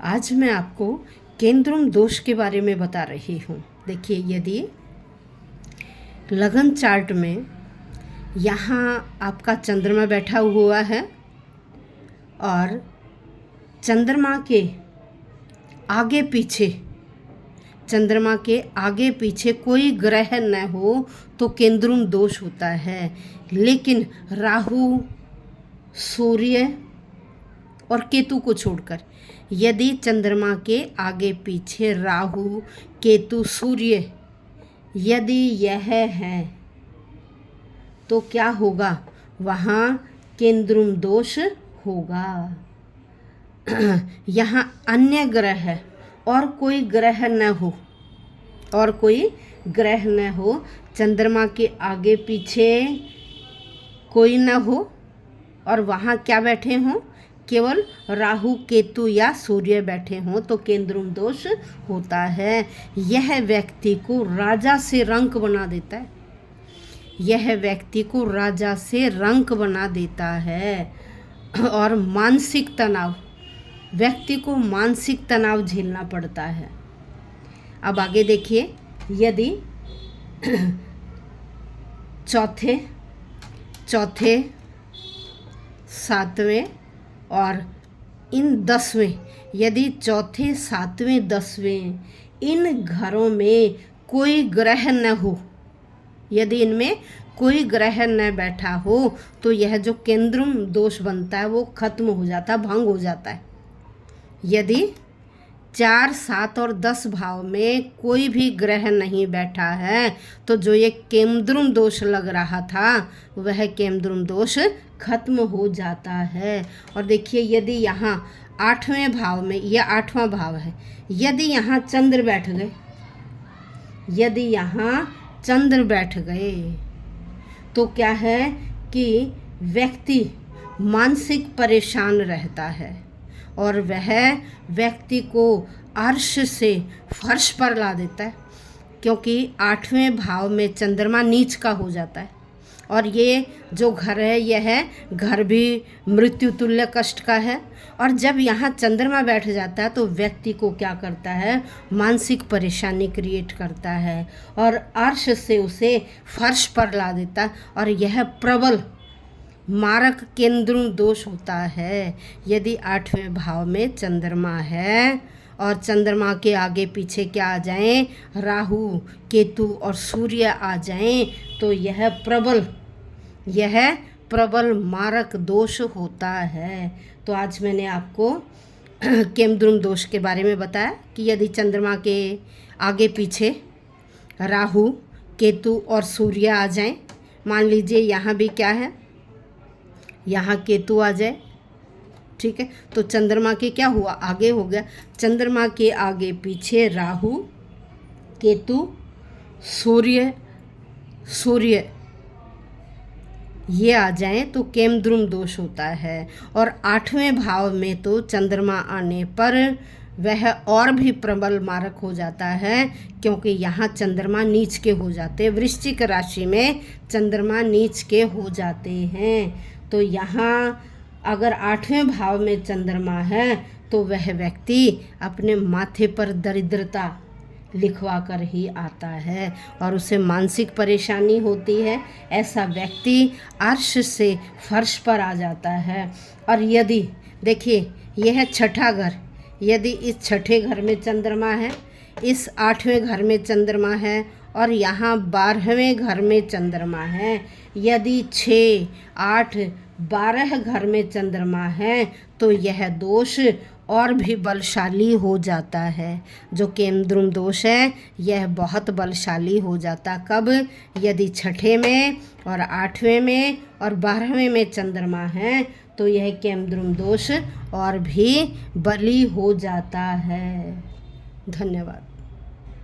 आज मैं आपको केंद्रुम दोष के बारे में बता रही हूँ। देखिए, यदि लगन चार्ट में यहाँ आपका चंद्रमा बैठा हुआ है और चंद्रमा के आगे पीछे कोई ग्रह न हो तो केंद्रुम दोष होता है। लेकिन राहु, सूर्य और केतु को छोड़कर यदि चंद्रमा के आगे पीछे राहु, केतु, सूर्य यदि यह है तो क्या होगा? वहाँ केंद्रुम दोष होगा। यहाँ अन्य ग्रह और कोई ग्रह न हो, चंद्रमा के आगे पीछे कोई न हो और वहाँ क्या बैठे हों? केवल राहु, केतु या सूर्य बैठे हों तो केंद्रुम दोष होता है। यह व्यक्ति को राजा से रंक बना देता है और व्यक्ति को मानसिक तनाव झेलना पड़ता है। अब आगे देखिए, यदि चौथे, सातवें और इन 10वें, यदि चौथे, सातवें, 10वें इन घरों में कोई ग्रह न हो, यदि इनमें कोई ग्रह न बैठा हो तो यह जो केंद्रुम दोष बनता है वो खत्म हो जाता है, भंग हो जाता है। यदि 4, 7 और 10 भाव में कोई भी ग्रह नहीं बैठा है तो जो ये केंद्रुम दोष लग रहा था वह केंद्रुम दोष खत्म हो जाता है। और देखिए, यदि यहाँ 8वें भाव में, यह 8वां भाव है, यदि यहाँ चंद्र बैठ गए तो क्या है कि व्यक्ति मानसिक परेशान रहता है और वह व्यक्ति को अर्श से फर्श पर ला देता है, क्योंकि 8वें भाव में चंद्रमा नीच का हो जाता है और ये जो घर है यह घर भी मृत्यु तुल्य कष्ट का है। और जब यहाँ चंद्रमा बैठ जाता है तो व्यक्ति को क्या करता है? मानसिक परेशानी क्रिएट करता है और अर्श से उसे फर्श पर ला देता है और यह प्रबल मारक केंद्रुम दोष होता है। यदि 8वें भाव में चंद्रमा है और चंद्रमा के आगे पीछे क्या आ जाएं? राहु, केतु और सूर्य आ जाएं तो यह प्रबल मारक दोष होता है। तो आज मैंने आपको केंद्रुम दोष के बारे में बताया कि यदि चंद्रमा के आगे पीछे राहु, केतु और सूर्य आ जाएं, मान लीजिए यहाँ भी क्या है, यहाँ केतु आ जाए, ठीक है, तो चंद्रमा के क्या हुआ? आगे हो गया। चंद्रमा के आगे पीछे राहु, केतु, सूर्य ये आ जाएं तो केंद्रुम दोष होता है। और 8वें भाव में तो चंद्रमा आने पर वह और भी प्रबल मारक हो जाता है, क्योंकि यहाँ चंद्रमा नीच के हो जाते हैं। वृश्चिक राशि में चंद्रमा नीच के हो जाते हैं। तो यहाँ अगर 8वें भाव में चंद्रमा है तो वह व्यक्ति अपने माथे पर दरिद्रता लिखवा कर ही आता है और उसे मानसिक परेशानी होती है। ऐसा व्यक्ति अर्श से फर्श पर आ जाता है। और यदि देखिए, यह है छठा घर, यदि इस छठे घर में चंद्रमा है, इस 8वें घर में चंद्रमा है और यहाँ 12वें घर में चंद्रमा है, यदि 6, 8, 12 घर में चंद्रमा है तो यह दोष और भी बलशाली हो जाता है। जो केंद्रुम दोष है यह बहुत बलशाली हो जाता। कब? यदि छठे में और 8वें में और 12वें में चंद्रमा है तो यह केंद्रुम दोष और भी बली हो जाता है। धन्यवाद।